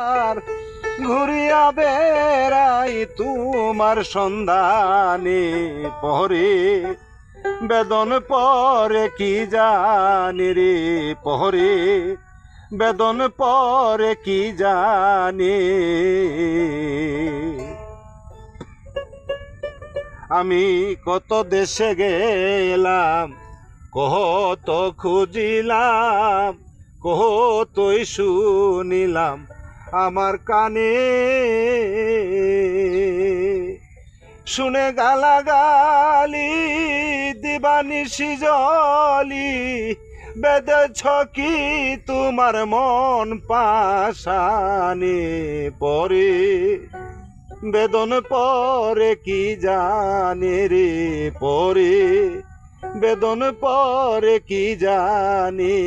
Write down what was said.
আর ঘুরিয়া বেড়াই তোমার সন্ধানে পরে বেদন পরে কি জানি রে পরে বেদন পরে কি জানি আমি কত দেশে গেলাম কত খুঁজিলাম কতই শুনিলাম আমার কানে শুনে গালাগালি দিবানিশি জলি বেঁধেছ কি তোমার মন পাশানে পরে বেদন পরে কি জানে রে পরে বেদন পরে কি জানে।